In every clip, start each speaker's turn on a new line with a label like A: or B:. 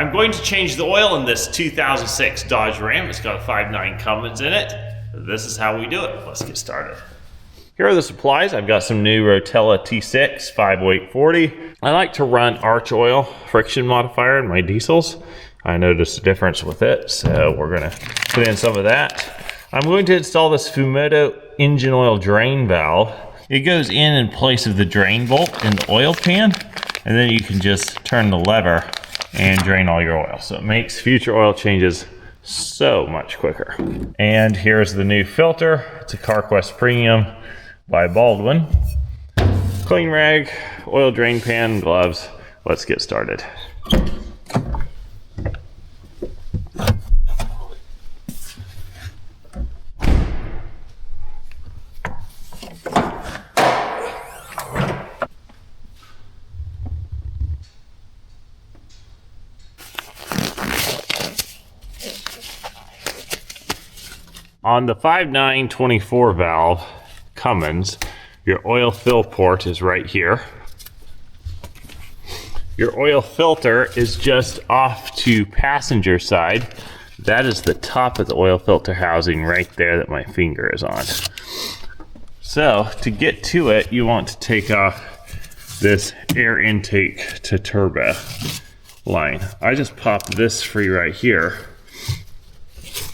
A: I'm going to change the oil in this 2006 Dodge Ram. It's got a 5.9 Cummins in it. This is how we do it. Let's get started. Here are the supplies. I've got some new Rotella T6 50840. I like to run arch oil friction modifier in my diesels. I noticed a difference with it, so we're gonna put in some of that. I'm going to install this Fumoto engine oil drain valve. It goes in place of the drain bolt in the oil pan, and then you can just turn the lever and drain all your oil. So it makes future oil changes so much quicker. And here's the new filter. It's a CarQuest Premium by Baldwin. Clean rag, oil drain pan, gloves. Let's get started. On the 5.9/24 valve Cummins, your oil fill port is right here. Your oil filter is just off to passenger side. That is the top of the oil filter housing right there that my finger is on. So to get to it, you want to take off this air intake to turbo line. I just popped this free right here,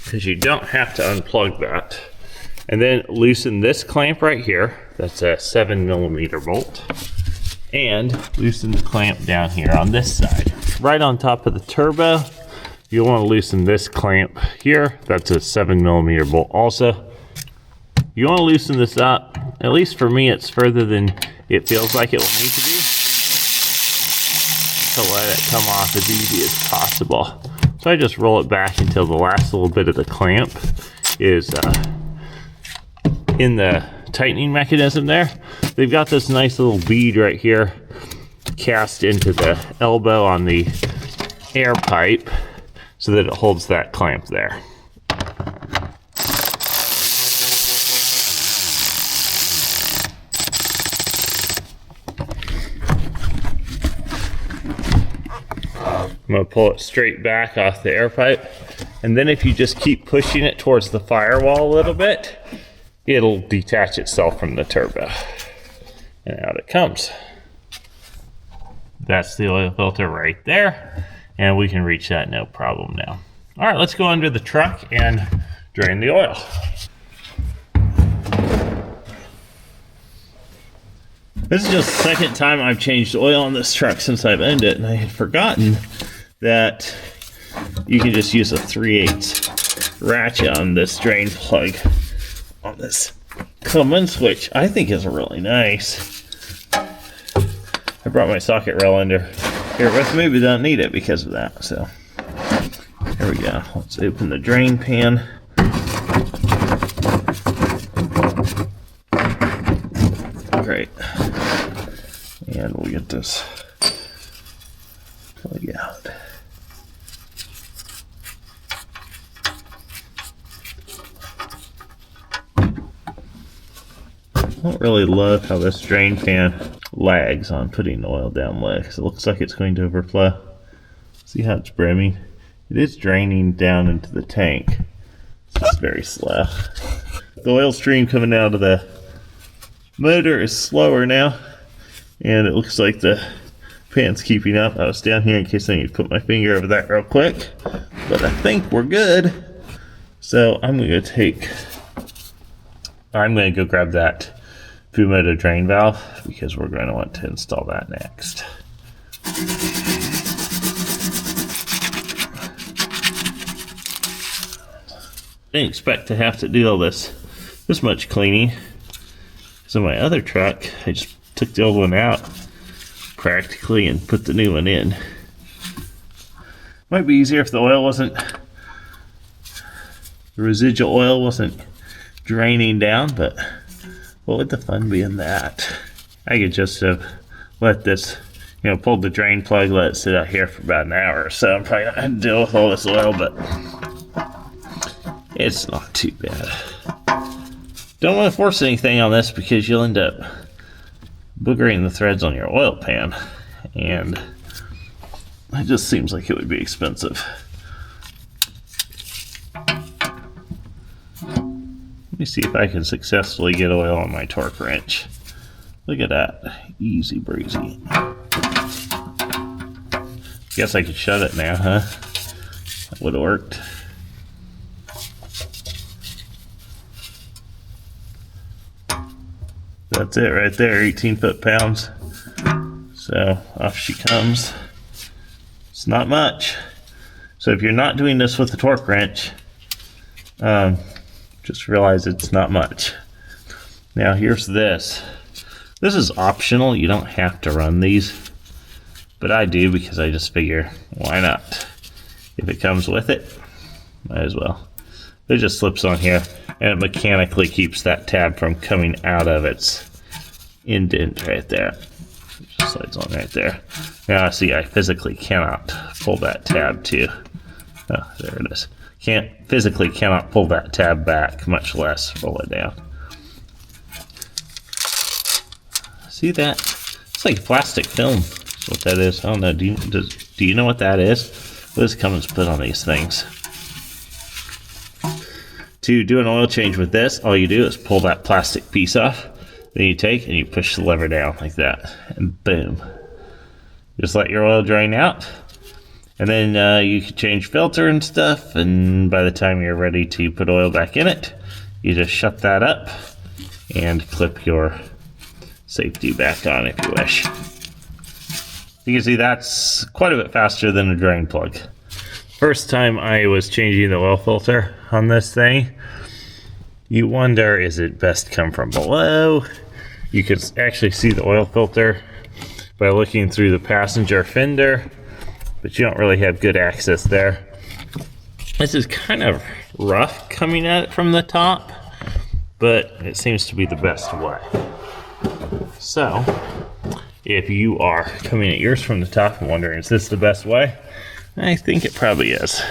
A: because you don't have to unplug that. And then loosen this clamp right here. That's a 7mm bolt. And loosen the clamp down here on this side. Right on top of the turbo, you'll want to loosen this clamp here. That's a 7mm bolt also. You want to loosen this up. At least for me, it's further than it feels like it will need to be, to let it come off as easy as possible. So I just roll it back until the last little bit of the clamp is in the tightening mechanism there. They've got this nice little bead right here cast into the elbow on the air pipe so that it holds that clamp there. I'm going to pull it straight back off the air pipe, and then if you just keep pushing it towards the firewall a little bit, it'll detach itself from the turbo. And out it comes. That's the oil filter right there, and we can reach that no problem now. All right, let's go under the truck and drain the oil. This is just the second time I've changed oil on this truck since I've owned it, and I had forgotten that you can just use a 3/8 ratchet on this drain plug on this Cummins, which I think is really nice. I brought my socket rail under here with me, but don't need it because of that. So here we go. Let's open the drain pan. Great. And we'll get this plug out. I don't really love how this drain pan lags on putting the oil down low, because it looks like it's going to overflow. See how it's brimming? It is draining down into the tank. It's just very slow. The oil stream coming out of the motor is slower now, and it looks like the pan's keeping up. I was down here in case I need to put my finger over that real quick, but I think we're good. So I'm going to go grab that Fumoto drain valve, because we're going to want to install that next. Didn't expect to have to do all this much cleaning. So my other truck, I just took the old one out practically and put the new one in. Might be easier if the residual oil wasn't draining down, but what would the fun be in that? I could just have let this, pulled the drain plug, let it sit out here for about an hour or so. I'm probably not going to deal with all this oil, but it's not too bad. Don't want to force anything on this, because you'll end up boogering the threads on your oil pan, and It just seems like it would be expensive. Let me see if I can successfully get oil on my torque wrench. Look at that. Easy breezy. Guess I could shut it now, huh? That would have worked. That's it right there, 18 foot-pounds. So off she comes. It's not much. So if you're not doing this with the torque wrench, just realize it's not much. Now here's this. This is optional. You don't have to run these, but I do because I just figure, why not? If it comes with it, might as well. It just slips on here, and it mechanically keeps that tab from coming out of its indent right there. It just slides on right there. Now see, I physically cannot pull that tab too. Oh, there it is. Physically cannot pull that tab back, much less roll it down. See that? It's like plastic film. That's what that is. I don't know. Do you know what that is? What does Cummins put on these things? To do an oil change with this, all you do is pull that plastic piece off. Then you take and you push the lever down like that, and boom. Just let your oil drain out. And then you can change filter and stuff, and by the time you're ready to put oil back in it, you just shut that up and clip your safety back on if you wish. You can see that's quite a bit faster than a drain plug. First time I was changing the oil filter on this thing, you wonder, is it best come from below? You could actually see the oil filter by looking through the passenger fender, but you don't really have good access there. This is kind of rough coming at it from the top, but it seems to be the best way. So, if you are coming at yours from the top and wondering, is this the best way? I think it probably is.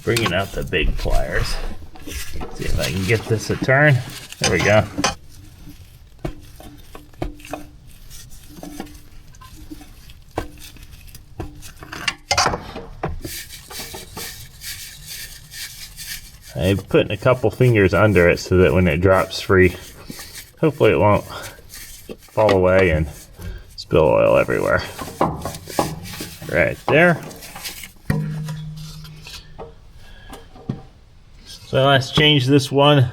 A: Bringing out the big pliers. See if I can get this a turn. There we go. I'm putting a couple fingers under it so that when it drops free, hopefully it won't fall away and spill oil everywhere. Right there. So let's change this one,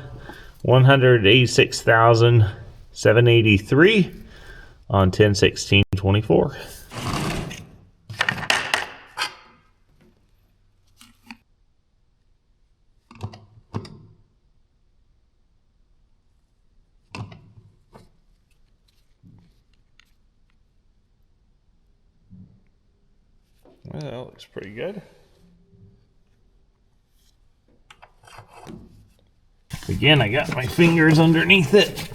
A: 186,783 on 10/16/24. Well, that looks pretty good. Again, I got my fingers underneath it.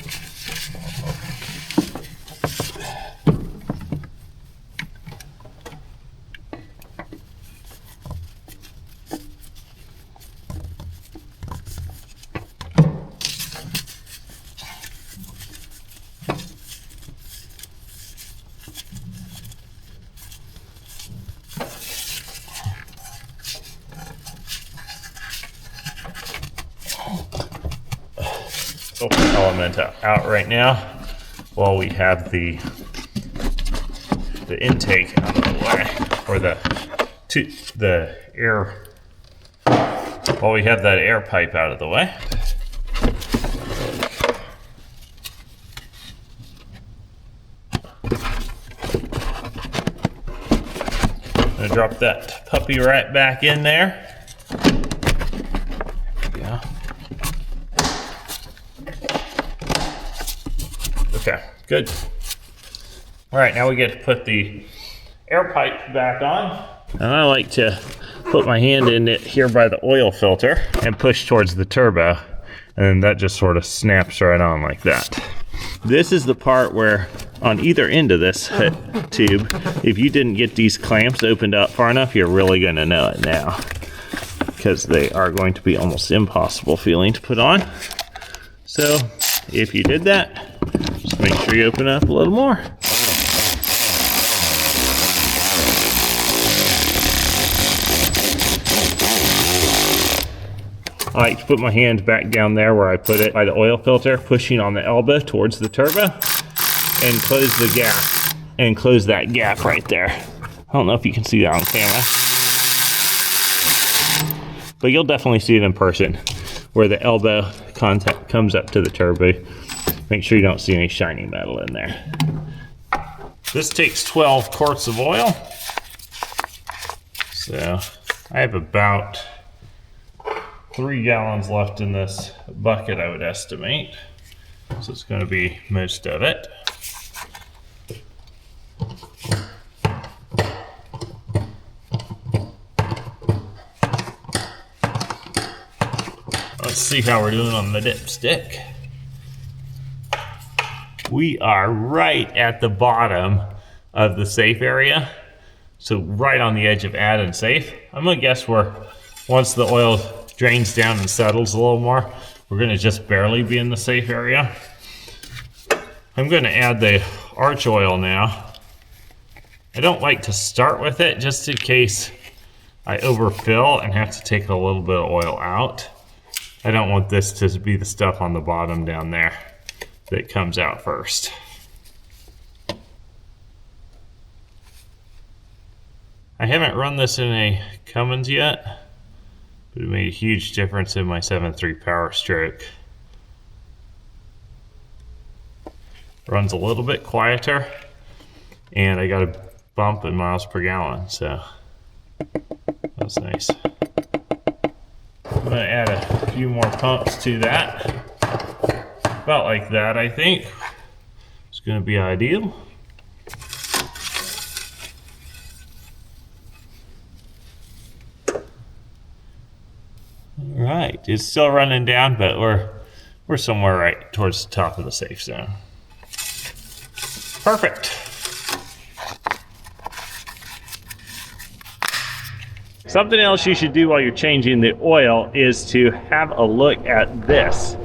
A: Element out right now while we have the intake out of the way, or the air, while we have that air pipe out of the way. I'm gonna drop that puppy right back in there. Okay, good. All right, now we get to put the air pipe back on. And I like to put my hand in it here by the oil filter and push towards the turbo, and that just sort of snaps right on like that. This is the part where on either end of this tube, if you didn't get these clamps opened up far enough, you're really going to know it now, because they are going to be almost impossible feeling to put on. So if you did that, just make sure you open up a little more. I like to put my hand back down there where I put it by the oil filter, pushing on the elbow towards the turbo, and close the gap, and close that gap right there. I don't know if you can see that on camera, but you'll definitely see it in person, where the elbow contact comes up to the turbo. Make sure you don't see any shiny metal in there. This takes 12 quarts of oil. So I have about 3 gallons left in this bucket, I would estimate. So it's going to be most of it. Let's see how we're doing on the dipstick. We are right at the bottom of the safe area. So right on the edge of add and safe. I'm gonna guess once the oil drains down and settles a little more, we're gonna just barely be in the safe area. I'm gonna add the arch oil now. I don't like to start with it just in case I overfill and have to take a little bit of oil out. I don't want this to be the stuff on the bottom down there that comes out first. I haven't run this in a Cummins yet, but it made a huge difference in my 7.3 power stroke. Runs a little bit quieter, and I got a bump in miles per gallon, so that's nice. I'm gonna add a few more pumps to that. About like that, I think. It's gonna be ideal. All right, it's still running down, but we're somewhere right towards the top of the safe zone. Perfect. Something else you should do while you're changing the oil is to have a look at this.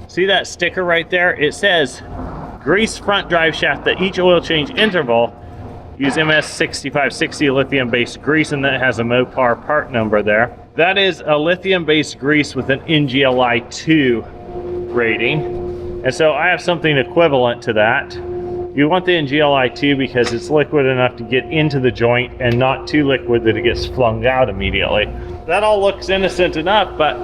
A: See that sticker right there? It says grease front drive shaft at each oil change interval. Use MS6560 lithium-based grease, and that has a Mopar part number there. That is a lithium-based grease with an NGLI 2 rating. And so I have something equivalent to that. You want the NGLI 2 because it's liquid enough to get into the joint and not too liquid that it gets flung out immediately. That all looks innocent enough, but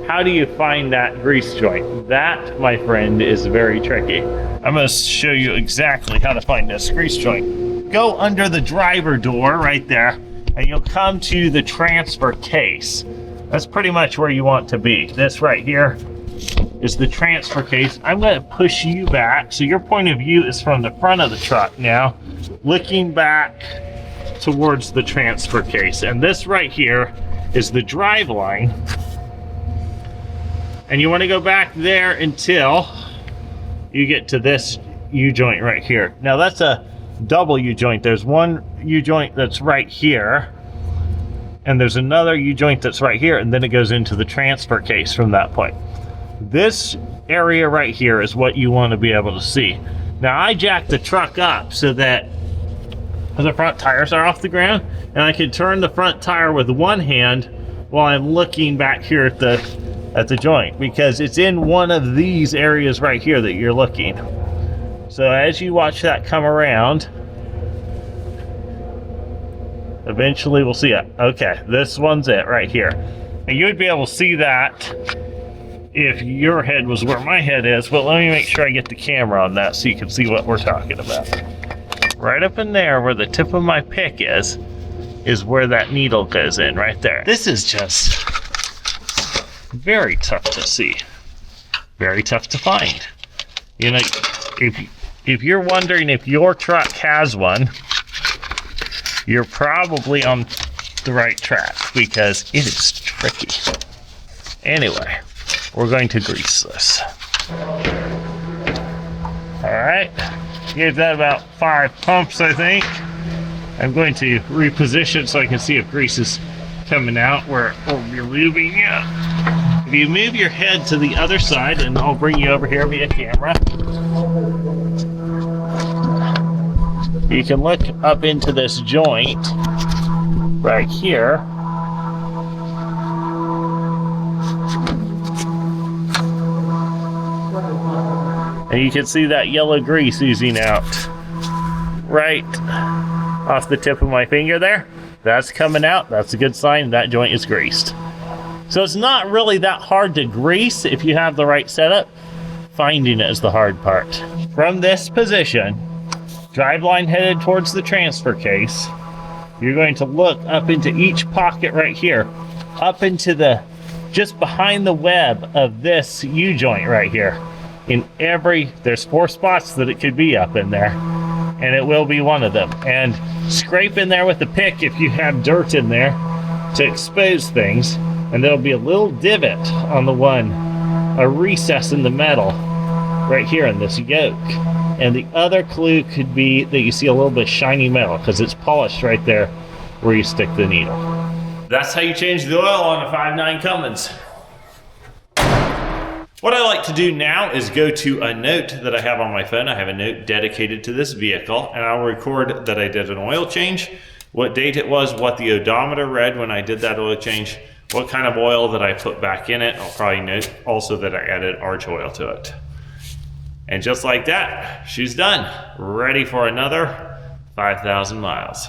A: how do you find that grease joint? That, my friend, is very tricky. I'm going to show you exactly how to find this grease joint. Go under the driver door right there, and you'll come to the transfer case. That's pretty much where you want to be. This right here is the transfer case. I'm going to push you back, so your point of view is from the front of the truck now, looking back towards the transfer case. And this right here is the drive line. And you want to go back there until you get to this U-joint right here. Now that's a double U-joint. There's one U-joint that's right here, and there's another U-joint that's right here, and then it goes into the transfer case from that point. This area right here is what you want to be able to see. Now I jacked the truck up so that the front tires are off the ground, and I can turn the front tire with one hand while I'm looking back here at the joint, because it's in one of these areas right here that you're looking. So as you watch that come around, eventually we'll see it. Okay, this one's it right here. And you would be able to see that if your head was where my head is, but let me make sure I get the camera on that so you can see what we're talking about. Right up in there where the tip of my pick is where that needle goes in right there. This is just very tough to see, very tough to find. You know, if you're wondering if your truck has one, you're probably on the right track, because it is tricky. Anyway, we're going to grease this. All right, gave that about 5 pumps, I think. I'm going to reposition so I can see if grease is coming out where you're moving it. If you move your head to the other side, and I'll bring you over here via camera, you can look up into this joint right here. And you can see that yellow grease oozing out right off the tip of my finger there. That's coming out. That's a good sign that joint is greased. So it's not really that hard to grease if you have the right setup. Finding it is the hard part. From this position, driveline headed towards the transfer case, you're going to look up into each pocket right here, up into the, just behind the web of this U-joint right here. There's 4 spots that it could be up in there, and it will be one of them. And scrape in there with the pick if you have dirt in there to expose things, and there'll be a little divot on the one, a recess in the metal right here in this yoke. And the other clue could be that you see a little bit of shiny metal because it's polished right there where you stick the needle. That's how you change the oil on a 5.9 Cummins. What I like to do now is go to a note that I have on my phone. I have a note dedicated to this vehicle, and I'll record that I did an oil change, what date it was, what the odometer read when I did that oil change, what kind of oil that I put back in it. I'll probably note also that I added arch oil to it. And just like that, she's done, ready for another 5,000 miles.